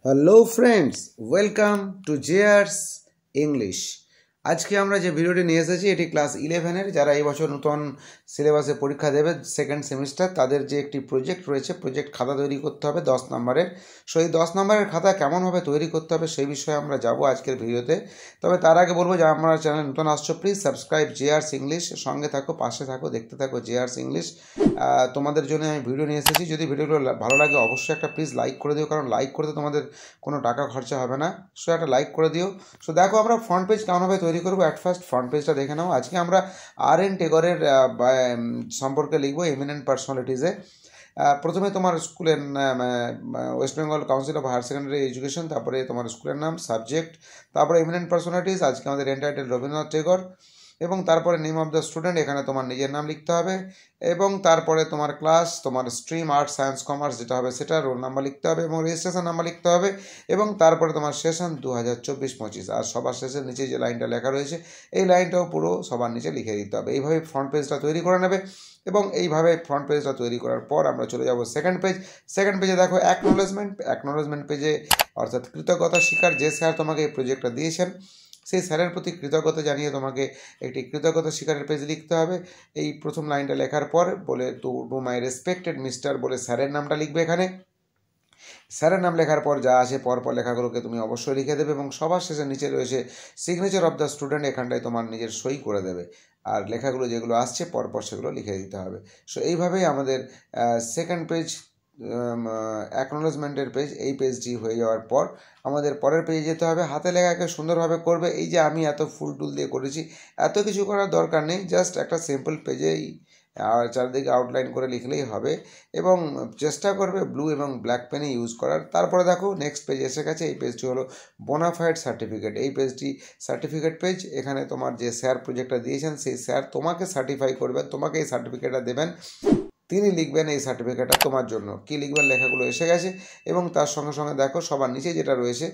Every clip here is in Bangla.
Hello friends, welcome to JR's English. আজকে আমরা যে ভিডিওটি নিয়ে এসেছি এটি ক্লাস 11-এর যারা এই বছর নতুন সিলেবাসে পরীক্ষা দেবে সেকেন্ড সেমিস্টার, তাদের যে একটি প্রজেক্ট রয়েছে, প্রজেক্ট খাতা তৈরি করতে হবে 10 নম্বরের। সো এই 10 নম্বরের খাতা কেমনভাবে তৈরি করতে হবে সেই বিষয়ে আমরা যাব আজকের ভিডিওতে। তবে তার আগে বলবো যে আমরা চ্যানেল নতুন আসছো, প্লিজ সাবস্ক্রাইব জেআরস ইংলিশ, সঙ্গে থাকো, পাশে থাকো, দেখতে থাকো জেআরস ইংলিশ। তোমাদের জন্য আমি ভিডিও নিয়ে এসেছি। যদি ভিডিওগুলো ভালো লাগে অবশ্যই একটা প্লিজ লাইক করে দিও, কারণ লাইক করতে তোমাদের কোনো টাকা খরচা হবে না। সো একটা লাইক করে দিও। সো দেখো আমরা ফ্রন্ট পেজ কেমনভাবে তৈরি করবো। অ্যাট ফার্স্ট ফ্রন্ট পেজটা দেখে নাও। আজকে আমরা আর.এন. টেগরের সম্পর্কে লিখবো, এমিনেন্ট পার্সোনালিটিসে। প্রথমে তোমার স্কুলের West Bengal Council of Higher Secondary Education, তারপরে তোমার স্কুলের নাম, সাবজেক্ট, তারপরে এমিনেন্ট পার্সোনালিটিস। আজকে আমাদের এন্টাইটেল রবীন্দ্রনাথ টেগর, এবং তারপরে নেম অফ দ্য স্টুডেন্ট, এখানে তোমার নিজের নাম লিখতে হবে, এবং তারপরে তোমার ক্লাস, তোমার স্ট্রিম আর্টস সায়েন্স কমার্স যেটা হবে সেটা, রোল নাম্বার লিখতে হবে এবং রেজিস্ট্রেশন নাম্বার লিখতে হবে, এবং তারপরে তোমার সেশন 2024-25। আর সবার শেষের নিচে যে লাইনটা লেখা রয়েছে এই লাইনটাও পুরো সবার নিচে লিখে দিতে হবে। এইভাবে ফ্রন্ট পেজটা তৈরি করে নেবে, এবং এইভাবে ফ্রন্ট পেজটা তৈরি করার পর আমরা চলে যাব সেকেন্ড পেজ। সেকেন্ড পেজে দেখো অ্যাকনোলেজমেন্ট পেজে, অর্থাৎ কৃতজ্ঞতা স্বীকার। যে স্যার তোমাকে এই প্রজেক্টটা দিয়েছেন সেই স্যারের প্রতি কৃতজ্ঞতা জানিয়ে তোমাকে একটি কৃতজ্ঞতা স্বীকারের পেজ লিখতে হবে। এই প্রথম লাইনটা লেখার পর বলে টু মাই রেসপেক্টেড মিস্টার বলে স্যারের নামটা লিখবে। এখানে স্যারের নাম লেখার পর যা আছে পরপর লেখাগুলোকে তুমি অবশ্যই লিখে দেবে, এবং সবার শেষে নিচে রয়েছে সিগনেচার অফ দ্য স্টুডেন্ট, এখানটায় তোমার নিজের সই করে দেবে, আর লেখাগুলো যেগুলো আসছে পরপর সেগুলো লিখে দিতে হবে। সো এইভাবেই আমাদের সেকেন্ড পেজ, অ্যাকনোলেজমেন্টের পেজ, এই পেজটি হয়ে যাওয়ার পর আমাদের পরের পেজে যেতে হবে। হাতে লেখাকে সুন্দরভাবে করবে। এই যে আমি এত ফুল টুল দিয়ে করেছি, এত কিছু করার দরকার নেই, জাস্ট একটা সিম্পল পেজেই আর চারদিকে আউটলাইন করে লিখলেই হবে, এবং চেষ্টা করবে ব্লু এবং ব্ল্যাক পেনে ইউজ করার। তারপরে দেখো নেক্সট পেজ এসে গেছে। এই পেজটি হলো বোনাফাইড সার্টিফিকেট। এই পেজটি সার্টিফিকেট পেজ। এখানে তোমার যে স্যার প্রজেক্টটা দিয়েছেন সেই স্যার তোমাকে সার্টিফাই করবেন, তোমাকে এই সার্টিফিকেটটা দেবেন, তিনি লিখবেন এই সার্টিফিকেটটা তোমার জন্য। কি লিখবেন লেখাগুলো এসে গেছে, এবং তার সঙ্গে সঙ্গে দেখো সবার নিচে যেটা রয়েছে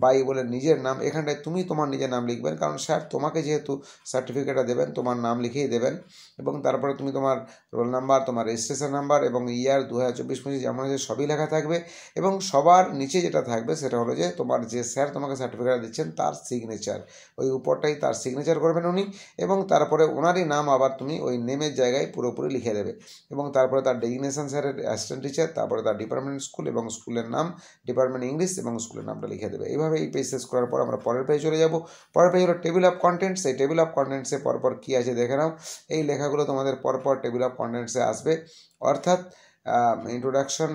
বাই বলে নিজের নাম, এখানটায় তুমি তোমার নিজের নাম লিখবেন, কারণ স্যার তোমাকে যেহেতু সার্টিফিকেটটা দেবেন তোমার নাম লিখেই দেবেন। এবং তারপরে তুমি তোমার রোল নাম্বার, তোমার রেজিস্ট্রেশন নাম্বার এবং ইয়ার 2024-25 যেমন আছে সবই লেখা থাকবে। এবং সবার নিচে যেটা থাকবে সেটা হলো যে তোমার যে স্যার তোমাকে সার্টিফিকেট দিচ্ছেন তার সিগনেচার, ওই উপরটাই তার সিগনেচার করবেন উনি, এবং তারপরে ওনারই নাম আবার তুমি ওই নেমের জায়গায় পুরোপুরি লিখে দেবে, এবং তারপরে তার ডেজিগনেশন স্যারের অ্যাসিস্ট্যান্ট টিচার, তারপরে তার ডিপার্টমেন্ট স্কুল এবং স্কুলের নাম, ডিপার্টমেন্ট ইংলিশ এবং স্কুলের নামটা লিখে দেবে। এইভাবে এই পেজ শেষ করার পর আমরা পরের পেজে চলে যাব। পরের পেজ হলো টেবিল অফ কন্টেন্টস। এই টেবিল অফ কন্টেন্টসে পরপর কী আছে দেখে নাও। এই লেখাগুলো তোমাদের পরপর টেবিল অফ কন্টেন্টসে আসবে, অর্থাৎ ইন্ট্রোডাকশন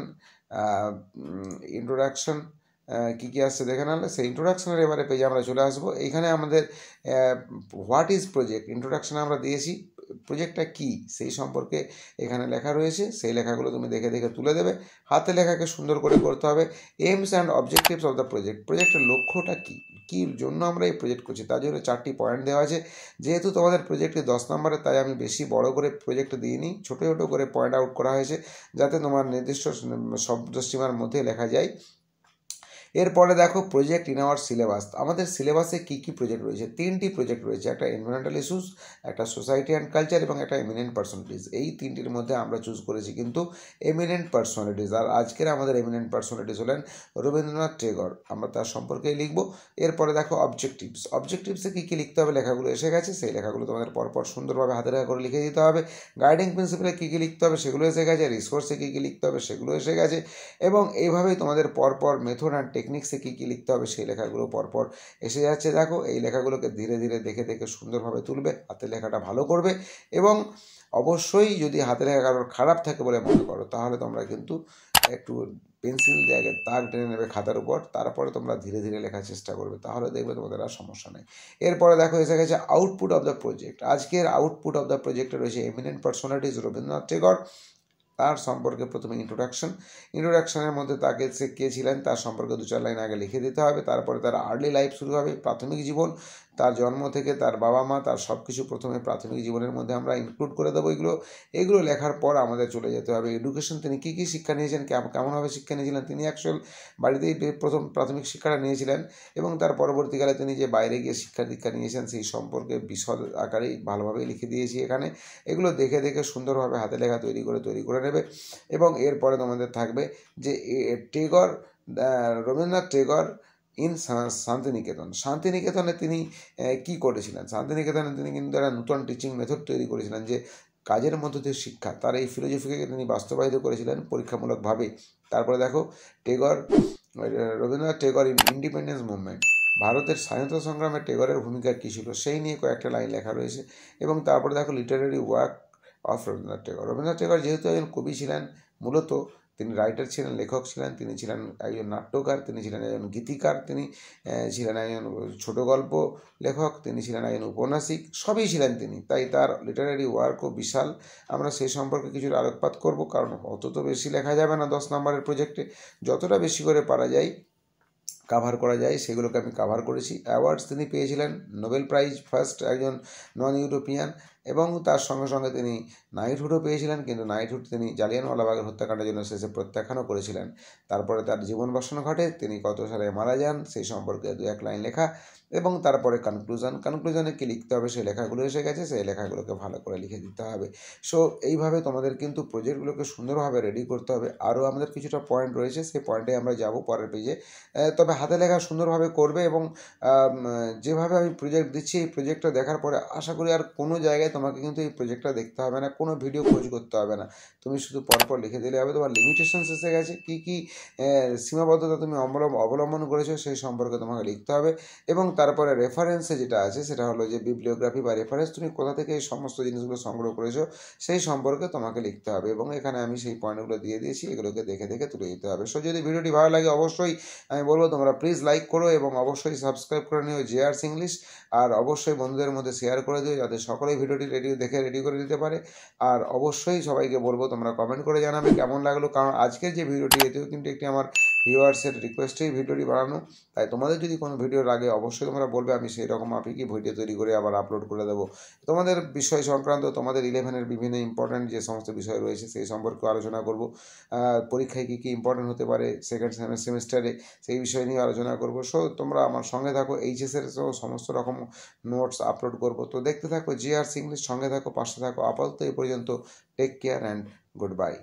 কী কী আসছে দেখে নাহলে সেই ইন্ট্রোডাকশনের এবারে পেজে আমরা চলে আসবো। এইখানে আমাদের হোয়াট ইজ প্রজেক্ট, ইন্ট্রোডাকশনে আমরা দিয়েছি প্রজেক্টটা কী সেই সম্পর্কে এখানে লেখা রয়েছে। সেই লেখাগুলো তুমি দেখে দেখে তুলে দেবে। হাতে লেখাকে সুন্দর করে করতে হবে। AIIMS and objectives of the project, প্রজেক্টের লক্ষ্যটা কী, কীর জন্য আমরা এই প্রজেক্ট করছি, তার জন্য 4টি পয়েন্ট দেওয়া আছে। যেহেতু তোমাদের প্রজেক্টটি 10 নম্বরে, তাই আমি বেশি বড় করে প্রজেক্ট দিইনি, ছোটো ছোটো করে পয়েন্ট আউট করা হয়েছে যাতে তোমার নির্দিষ্ট শব্দসীমার মধ্যে লেখা যায়। এরপরে দেখো প্রজেক্ট ইন আওয়ার সিলেবাস। আমাদের সিলেবাসে কী কী প্রজেক্ট রয়েছে? 3টি প্রজেক্ট রয়েছে, একটা এনভায়রনমেন্টাল ইস্যুস, একটা সোসাইটি অ্যান্ড কালচার এবং একটা এমিনেন্ট পার্সোনালিটিস। এই 3টির মধ্যে আমরা চুজ করেছি কিন্তু এমিনেন্ট পার্সোনালিটিস। আর আজকের আমাদের এমিনেন্ট পার্সোনালিটিস হলেন রবীন্দ্রনাথ টেগর, আমরা তার সম্পর্কেই লিখব। এরপরে দেখো অবজেক্টিভসে কী কী লিখতে হবে লেখাগুলো এসে গেছে। সেই লেখাগুলো তোমাদের পরপর সুন্দরভাবে হাতে লেখা করে লিখে দিতে হবে। গাইডিং প্রিন্সিপালে কী কী লিখতে হবে সেগুলো এসে গেছে। রিসোর্সে কী কী লিখতে হবে সেগুলো এসে গেছে, এবং এইভাবেই তোমাদের পরপর মেথড অ্যান্ড টেকনিক্সে কী কী লিখতে হবে সেই লেখাগুলো পরপর এসে যাচ্ছে। দেখো এই লেখাগুলোকে ধীরে ধীরে দেখে দেখে সুন্দরভাবে তুলবে, হাতে লেখাটা ভালো করবে, এবং অবশ্যই যদি হাতে লেখা কারোর খারাপ থাকে বলে মনে করো তাহলে তোমরা কিন্তু একটু পেন্সিল দিয়ে আগে দাগ টেনে নেবে খাতার উপর, তারপরে তোমরা ধীরে ধীরে লেখার চেষ্টা করবে, তাহলে দেখবে তোমাদের আর সমস্যা নেই। এরপরে দেখো এসে গেছে আউটপুট অফ দ্য প্রজেক্ট। আজকের আউটপুট অফ দ্য প্রজেক্টে রয়েছে এমিনেন্ট পার্সোনালিটিস রবীন্দ্রনাথ টেগর। তার সম্পর্কে প্রথমে ইন্ট্রোডাকশনের মধ্যে তাকে সে কে ছিলেন তার সম্পর্কে 2-4 লাইন আগে লিখে দিতে হবে। তারপরে তার আর্লি লাইফ শুরু হবে, প্রাথমিক জীবন, তার জন্ম থেকে তার বাবা মা, তার সব কিছু প্রথমে প্রাথমিক জীবনের মধ্যে আমরা ইনক্লুড করে দেবো। এগুলো লেখার পর আমাদের চলে যেতে হবে এডুকেশন, তিনি কী কী শিক্ষা নিয়েছেন, কেমনভাবে শিক্ষা নিয়েছিলেন। তিনি অ্যাকচুয়াল বাড়িতেই প্রথম প্রাথমিক শিক্ষাটা নিয়েছিলেন, এবং তার পরবর্তীকালে তিনি যে বাইরে গিয়ে শিক্ষা দীক্ষা নিয়েছেন সেই সম্পর্কে বিশদ আকারেই ভালোভাবেই লিখে দিয়েছি এখানে। এগুলো দেখে দেখে সুন্দরভাবে হাতে লেখা তৈরি করে নেবে। এবং এরপরে তোমাদের থাকবে যে টেগর রবীন্দ্রনাথ টেগর ইন শান্তিনিকেতন। শান্তিনিকেতনে তিনি কি করেছিলেন? শান্তিনিকেতনে তিনি কিন্তু একটা নূতন টিচিং মেথড তৈরি করেছিলেন, যে কাজের মধ্য দিয়ে শিক্ষা। তার এই ফিলোসফিকে তিনি বাস্তবায়িত করেছিলেন পরীক্ষামূলকভাবে। তারপরে দেখো Rabindranath Tagore in independence movement, ভারতের স্বাধীনতা সংগ্রামে টেগরের ভূমিকা কী ছিল সেই নিয়ে কয়েকটা লাইন লেখা রয়েছে। এবং তারপরে দেখো Literary work of Rabindranath Tagore. Rabindranath Tagore যেহেতু একজন কবি ছিলেন, মূলত তিনি রাইটার ছিলেন, লেখক ছিলেন, তিনি ছিলেন একজন নাট্যকার, তিনি ছিলেন একজন গীতিকার, তিনি ছিলেন একজন ছোট গল্প লেখক, তিনি ছিলেন একজন উপন্যাসিক, সবই ছিলেন তিনি। তাই তার লিটারারি ওয়ার্কও বিশাল। আমরা সেই সম্পর্কে কিছুটা আলোকপাত করব, কারণ অত তো বেশি লেখা যাবে না 10 নম্বরের প্রজেক্টে। যতটা বেশি করে পারা যায় কাভার করা যায় সেগুলোকে আমি কাভার করেছি। অ্যাওয়ার্ডস তিনি পেয়েছিলেন, নোবেল প্রাইজ ফার্স্ট একজন নন ইউরোপিয়ান, এবং তার সঙ্গে সঙ্গে তিনি নাইটহুডও পেয়েছিলেন, কিন্তু নাইটহুড তিনি জালিয়ানওয়ালাবাগের হত্যাকাণ্ডের জন্য শেষে প্রত্যাখ্যানও করেছিলেন। তারপরে তার জীবন বর্ষণ ঘটে, তিনি কত সালে মারা যান সেই সম্পর্কে 2-1 লাইন লেখা, এবং তারপরে কনক্লুশনে কী লিখতে হবে সেই লেখাগুলো এসে গেছে, সেই লেখাগুলোকে ভালো করে লিখে দিতে হবে। সো এইভাবে তোমাদের কিন্তু প্রজেক্টগুলোকে সুন্দরভাবে রেডি করতে হবে। আরও আমাদের কিছুটা পয়েন্ট রয়েছে, সেই পয়েন্টে আমরা যাব পরের পেজে। তবে হাতে লেখা সুন্দরভাবে করবে, এবং যেভাবে আমি প্রজেক্ট দিচ্ছি এই প্রজেক্টটা দেখার পরে আশা করি আর কোনো জায়গায় তোমাকে কিন্তু এই প্রজেক্টটা দেখতে হবে না, কোনো ভিডিও খোঁজ করতে হবে না, তুমি শুধু পরপর লিখে দিলে হবে। তোমার লিমিটেশনস এসে গেছে, কী কী সীমাবদ্ধতা তুমি অবলম্বন করেছো সেই সম্পর্কে তোমাকে লিখতে হবে। এবং তারপরে রেফারেন্সে যেটা আছে সেটা হলো যে বিবলিওগ্রাফি বা রেফারেন্স, তুমি কোথা থেকে এই সমস্ত জিনিসগুলো সংগ্রহ করেছো সেই সম্পর্কে তোমাকে লিখতে হবে। এবং এখানে আমি সেই পয়েন্টগুলো দিয়ে দিয়েছি, এগুলোকে দেখে দেখে তুলে দিতে হবে। সো যদি ভিডিওটি ভালো লাগে অবশ্যই আমি বলবো তোমরা প্লিজ লাইক করো, এবং অবশ্যই সাবস্ক্রাইব করে নিও জেআরস ইংলিশ, আর অবশ্যই বন্ধুদের মধ্যে শেয়ার করে দিও যাতে সকলেই ভিডিওটি রেডি করে দিতে পারে। আর অবশ্যই সবাইকে বলবো তোমরা কমেন্ট করে জানাবে কেমন লাগলো, কারণ আজকের যে ভিডিওটি এতেও কিন্তু একটি আমার ভিউয়ার্সের রিকোয়েস্টেই ভিডিওটি বানানো। তাই তোমাদের যদি কোনো ভিডিওর আগে অবশ্যই তোমরা বলবে, আমি সেই রকম মাফিকই ভিডিও তৈরি করে আবার আপলোড করে দেবো। তোমাদের বিষয় সংক্রান্ত, তোমাদের 11-এর বিভিন্ন ইম্পর্ট্যান্ট যে সমস্ত বিষয় রয়েছে সেই সম্পর্কে আলোচনা করব। পরীক্ষায় কী কী ইম্পর্ট্যান্ট হতে পারে সেকেন্ড সেমিস্টারে সেই বিষয় নিয়ে আলোচনা করব। সো তোমরা আমার সঙ্গে থাকো, এইচএসের সমস্ত রকম নোটস আপলোড করব। তো দেখতে থাকো জেআরস ইংলিশ, সঙ্গে থাকো, পাশে থাকো। আপাতত এই পর্যন্ত, take care and good bye.